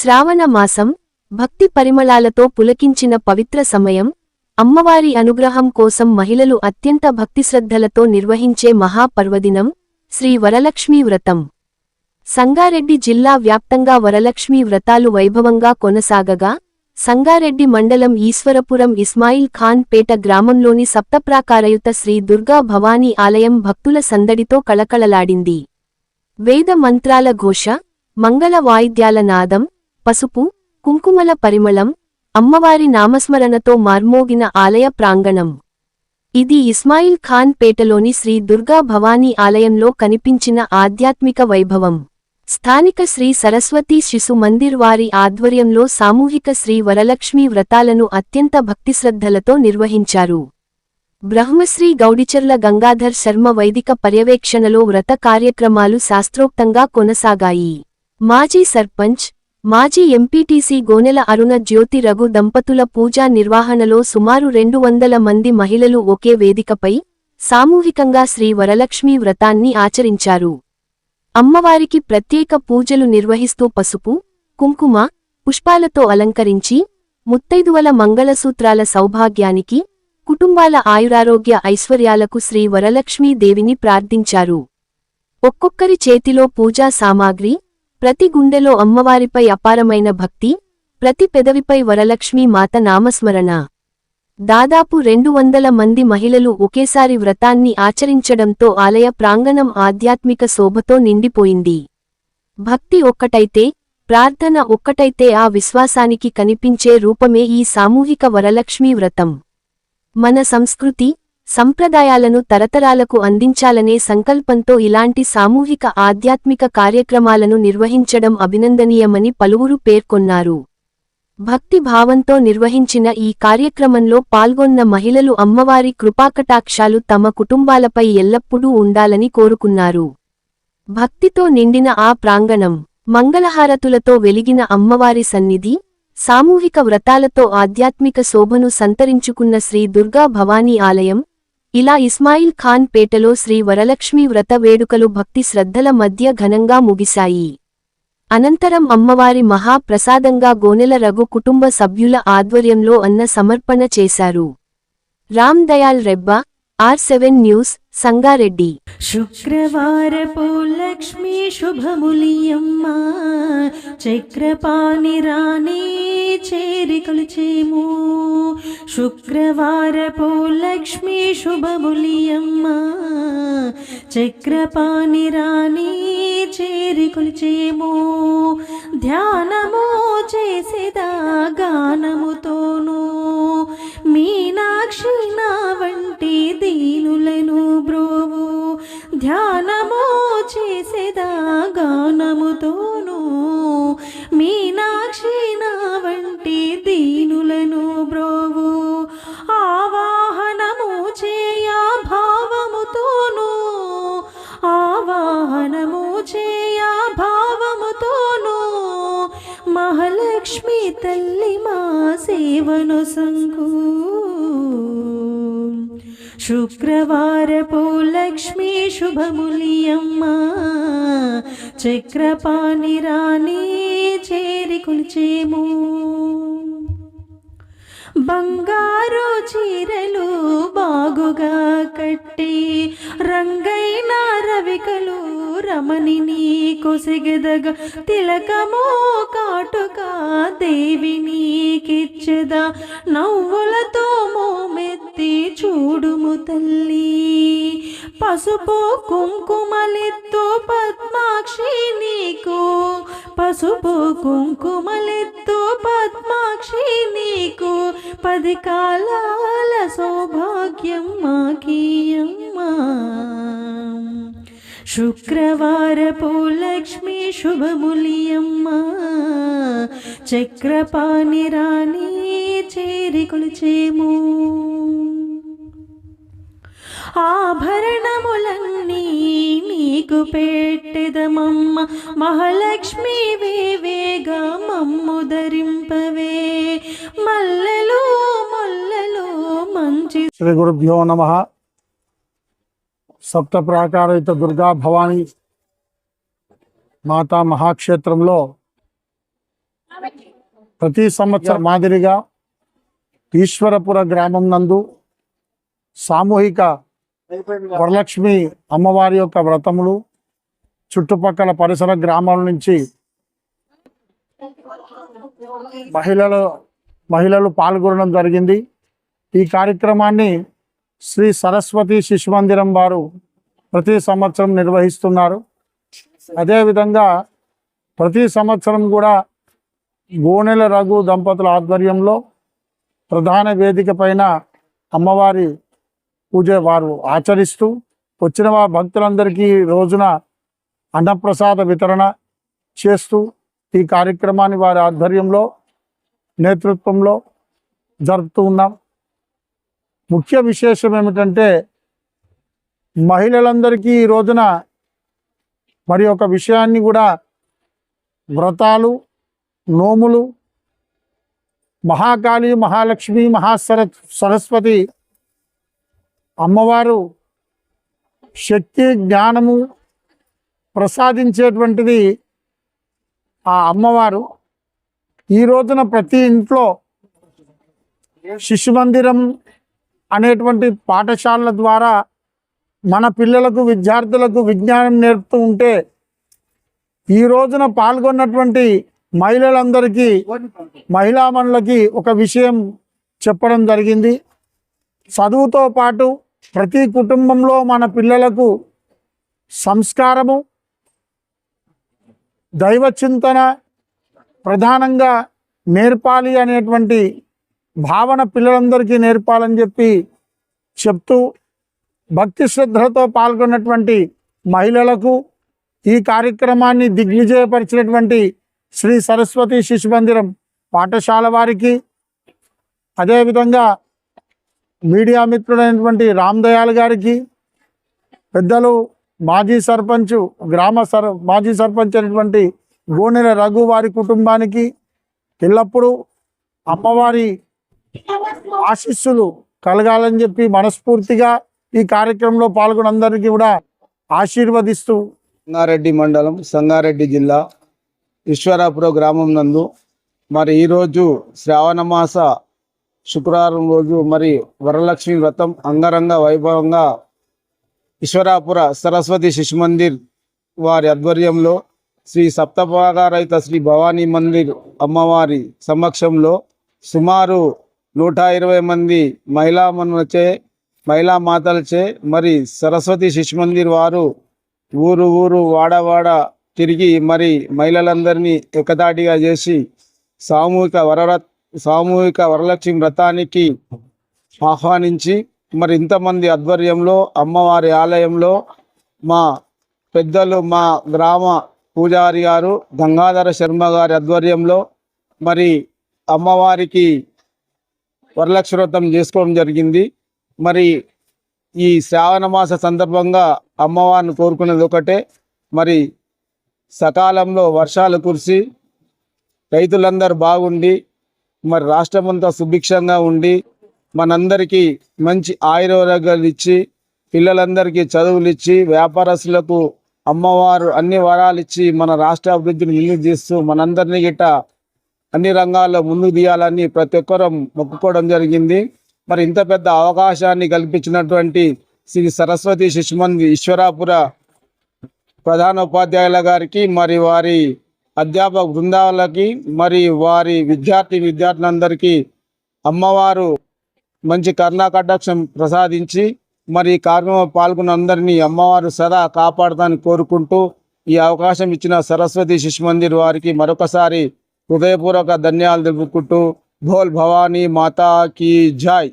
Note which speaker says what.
Speaker 1: శ్రావణ మాసం భక్తి పరిమళాలతో పులకించిన పవిత్ర సమయం. అమ్మవారి అనుగ్రహం కోసం మహిళలు అత్యంత భక్తిశ్రద్ధలతో నిర్వహించే మహాపర్వదినం శ్రీ వరలక్ష్మీ వ్రతం. సంగారెడ్డి జిల్లా వ్యాప్తంగా వరలక్ష్మీ వ్రతాలు వైభవంగా కొనసాగగా, సంగారెడ్డి మండలం ఈశ్వరపురం ఇస్మాయిల్ ఖాన్ పేట గ్రామంలోని సప్తప్రాకారయుత శ్రీ దుర్గా భవానీ ఆలయం భక్తుల సందడితో కళకళలాడింది. వేద మంత్రాల ఘోష, మంగళ వాయిద్యాల నాదం, పసుపు, కుంకుమల పరిమళం, అమ్మవారి నామస్మరణతో మార్మోగిన ఆలయ ప్రాంగణం. ఇది ఇస్మాయిల్ ఖాన్ పేటలోని శ్రీ దుర్గా భవానీ ఆలయంలో కనిపించిన ఆధ్యాత్మిక వైభవం. స్థానిక శ్రీ సరస్వతీ శిశు మందిర్ వారి ఆధ్వర్యంలో సామూహిక శ్రీ వరలక్ష్మీ వ్రతాలను అత్యంత భక్తిశ్రద్ధలతో నిర్వహించారు. బ్రహ్మశ్రీ గౌడిచర్ల గంగాధర్ శర్మ వైదిక పర్యవేక్షణలో వ్రత కార్యక్రమాలు శాస్త్రోక్తంగా కొనసాగాయి. మాజీ సర్పంచ్, మాజీ ఎంపీటీసీ గోనెల అరుణ జ్యోతి రఘు దంపతుల పూజా నిర్వహణలో సుమారు 200 మంది మహిళలు ఒకే వేదికపై సామూహికంగా శ్రీ వరలక్ష్మీ వ్రతాన్ని ఆచరించారు. అమ్మవారికి ప్రత్యేక పూజలు నిర్వహిస్తూ పసుపు, కుంకుమ, పుష్పాలతో అలంకరించి ముత్తైదువల మంగళసూత్రాల సౌభాగ్యానికి, కుటుంబాల ఆయురారోగ్య ఐశ్వర్యాలకు శ్రీ వరలక్ష్మీ దేవిని ప్రార్థించారు. ఒక్కొక్కరి చేతిలో పూజా సామాగ్రి, ప్రతి గుండెలో అమ్మవారిపై అపారమైన భక్తి, ప్రతి పెదవిపై వరలక్ష్మీ మాత నామస్మరణ. దాదాపు 200 మంది మహిళలు ఒకేసారి వ్రతాన్ని ఆచరించడంతో ఆలయ ప్రాంగణం ఆధ్యాత్మిక శోభతో నిండిపోయింది. భక్తి ఒక్కటైతే, ప్రార్థన ఒక్కటైతే ఆ విశ్వాసానికి కనిపించే రూపమే ఈ సామూహిక వరలక్ష్మీ వ్రతం. మన సంస్కృతి, సంప్రదాయాలను తరతరాలకు అందించాలనే సంకల్పంతో ఇలాంటి సామూహిక ఆధ్యాత్మిక కార్యక్రమాలను నిర్వహించడం అభినందనీయమని పలువురు పేర్కొన్నారు. భక్తి భావంతో నిర్వహించిన ఈ కార్యక్రమంలో పాల్గొన్న మహిళలు అమ్మవారి కృపాకటాక్షాలు తమ కుటుంబాలపై ఎల్లప్పుడూ ఉండాలని కోరుకున్నారు. భక్తితో నిండిన ఆ ప్రాంగణం, మంగళహారతులతో వెలిగిన అమ్మవారి సన్నిధి, సామూహిక వ్రతాలతో ఆధ్యాత్మిక శోభను సంతరించుకున్న శ్రీ దుర్గా భవానీ ఆలయం, ఇలా ఇస్మాయిల్ ఖాన్ పేటలో శ్రీ వరలక్ష్మీ వ్రత వేడుకలు భక్తి శ్రద్ధల మధ్య ఘనంగా ముగిశాయి. అనంతరం అమ్మవారి మహాప్రసాదంగా గోనెల రఘు కుటుంబ సభ్యుల ఆధ్వర్యంలో అన్న సమర్పణ చేశారు. Ram Dayal Rebba, R7 news, Sangareddy.
Speaker 2: శుక్రవారపు లక్ష్మీ శుభములియమ్మ, చక్రపాణి రాణి చేరి కొలిచేము. శుక్రవారపు లక్ష్మీ శుభములియమ్మ, చక్రపాణి రాణి చేరి కొలిచేము. ధ్యానము చేసేదా గానముతోను, మీనాక్షి నా వంటి దీనులను బ్రోవు. ధ్యానము చేసేదా గానముతోను, మీనాక్షి నా వంటి దీనులను బ్రోవు. ఆవాహనము చేయా భావముతోను, ఆవాహనము చేయా భావముతోను, మహాలక్ష్మి తల్లి మా సేవను సంకు. శుక్రవారపు లక్ష్మీ శుభములియమ్మ, చక్రపాణి రాణి చేరి కొలిచేము. బంగారు చీరలు బాగుగా కట్టి, రంగైన రవికలు రమణిని కొసెగెదగ, తిలకము కాటుక దేవిని కిచ్చెద, నవ్వులతో మోమెత్తి చూడుము తల్లి. పసుపు కుంకుమలెత్తు పద్మాక్షి నీకు, పసుపు కుంకుమలెత్తు పద్మాక్షి నీకు, 10 కాలాల సౌభాగ్యం మాకీయమ్మా. శుక్రవారపు లక్ష్మీ శుభములియమ్మ, చక్రపాణి రాణి చేరి కొలిచేము. ఆభరణములన్నీ నీకు పెట్టెదమమ్మ, మహాలక్ష్మి వేవేగా మమ్ము ధరింపవే. మల్లెలు మల్లెలు మంచి.
Speaker 3: శ్రీ గురుభ్యో నమః. సప్తప్రాకారయుత దుర్గా భవానీ మాతా మహాక్షేత్రంలో ప్రతి సంవత్సరం మాదిరిగా ఈశ్వరపుర గ్రామం నందు సామూహిక వరలక్ష్మి అమ్మవారి యొక్క వ్రతములు చుట్టుపక్కల పరిసర గ్రామాల నుంచి మహిళలు పాల్గొనడం జరిగింది. ఈ కార్యక్రమాన్ని శ్రీ సరస్వతి శిశు మందిరం వారు ప్రతి సంవత్సరం నిర్వహిస్తున్నారు. అదేవిధంగా ప్రతి సంవత్సరం కూడా గోనెల రఘు దంపతుల ఆధ్వర్యంలో ప్రధాన వేదిక పైన అమ్మవారి పూజ వారు ఆచరిస్తూ వచ్చిన భక్తులందరికీ రోజున అన్నప్రసాద వితరణ చేస్తూ ఈ కార్యక్రమాన్ని వారి ఆధ్వర్యంలో నేతృత్వంలో జరుపుతూ ఉన్నాం. ముఖ్య విశేషం ఏమిటంటే మహిళలందరికీ ఈ రోజున మరి ఒక విషయాన్ని కూడా వ్రతాలు, నోములు, మహాకాళి, మహాలక్ష్మి, సరస్వతి అమ్మవారు శక్తి జ్ఞానము ప్రసాదించేటువంటిది ఆ అమ్మవారు. ఈ రోజున ప్రతి ఇంట్లో శిశు మందిరం అనేటువంటి పాఠశాలల ద్వారా మన పిల్లలకు, విద్యార్థులకు విజ్ఞానం నేర్పుతూ ఉంటే ఈ రోజున పాల్గొన్నటువంటి మహిళలందరికీ, మహిళామణులకి ఒక విషయం చెప్పడం జరిగింది. చదువుతో పాటు ప్రతి కుటుంబంలో మన పిల్లలకు సంస్కారము, దైవ చింతన ప్రధానంగా నేర్పాలి అనేటువంటి భావన పిల్లలందరికీ నేర్పాలని చెప్తూ భక్తి శ్రద్ధలతో పాల్గొన్నటువంటి మహిళలకు, ఈ కార్యక్రమాన్ని దిగ్విజయపరిచినటువంటి శ్రీ సరస్వతి శిశు మందిరం పాఠశాల వారికి, అదేవిధంగా మీడియా మిత్రుడైనటువంటి రామ్ దయాల్ గారికి, పెద్దలు మాజీ సర్పంచ్ అయినటువంటి గోనెల రఘు వారి కుటుంబానికి ఎల్లప్పుడూ అమ్మవారి ఆశీస్సులు కలగాలని మనస్ఫూర్తిగా ఈ కార్యక్రమంలో పాల్గొన్న అందరికీ కూడా ఆశీర్వదిస్తూ
Speaker 4: సంగారెడ్డి మండలం, సంగారెడ్డి జిల్లా ఈశ్వరాపురం గ్రామం నందు మరి ఈరోజు శ్రావణమాస శుక్రవారం రోజు మరి వరలక్ష్మి వ్రతం అంగరంగ వైభవంగా ఈశ్వరాపుర సరస్వతి శిశు మందిర్ వారి ఆధ్వర్యంలో శ్రీ సప్తభాగారహిత శ్రీ భవానీ మందిర్ అమ్మవారి సమక్షంలో సుమారు 120 మంది మహిళా మాతలచే మరి సరస్వతి శిశు మందిర్ వారు ఊరు వాడ తిరిగి మరి మహిళలందరినీ ఏకతాటిగా చేసి సామూహిక వరలక్ష్మి వ్రతానికి ఆహ్వానించి మరి ఇంతమంది ఆధ్వర్యంలో అమ్మవారి ఆలయంలో మా పెద్దలు, మా గ్రామ పూజారి గారు గంగాధర శర్మ గారి ఆధ్వర్యంలో మరి అమ్మవారికి వరలక్ష్మి వ్రతం చేసుకోవడం జరిగింది. మరి ఈ శ్రావణ మాస సందర్భంగా అమ్మవారిని కోరుకునేది ఒకటే, మరి సకాలంలో వర్షాలు కురిసి రైతులందరూ బాగుండి మరి రాష్ట్రమంతా సుభిక్షంగా ఉండి మనందరికీ మంచి ఆయురోగ్యాలు ఇచ్చి, పిల్లలందరికీ చదువులు ఇచ్చి, వ్యాపారస్తులకు అమ్మవారు అన్ని వరాలు ఇచ్చి మన రాష్ట్ర అభివృద్ధిని ముందుకు చేస్తూ మనందరినీ గిట్ట అన్ని రంగాల్లో ముందుకు తీయాలని ప్రతి ఒక్కరూ మొక్కుకోవడం జరిగింది. మరి ఇంత పెద్ద అవకాశాన్ని కల్పించినటువంటి శ్రీ సరస్వతి శిశు మందిర్ ఈశ్వరాపుర ప్రధాన ఉపాధ్యాయుల గారికి, మరి వారి అధ్యాపక బృందాలకి, మరి వారి విద్యార్థులందరికీ అమ్మవారు మంచి కరుణా కటాక్షం ప్రసాదించి మరి ఈ కార్యక్రమంలో పాల్గొన్న అందరినీ అమ్మవారు సదా కాపాడుతానని కోరుకుంటూ ఈ అవకాశం ఇచ్చిన సరస్వతి శిశు మందిర్ వారికి మరొకసారి హృదయపూర్వక ధన్యవాదాలు తెలుపుకుంటూ బోల్ భవానీ మాతా కీ జై.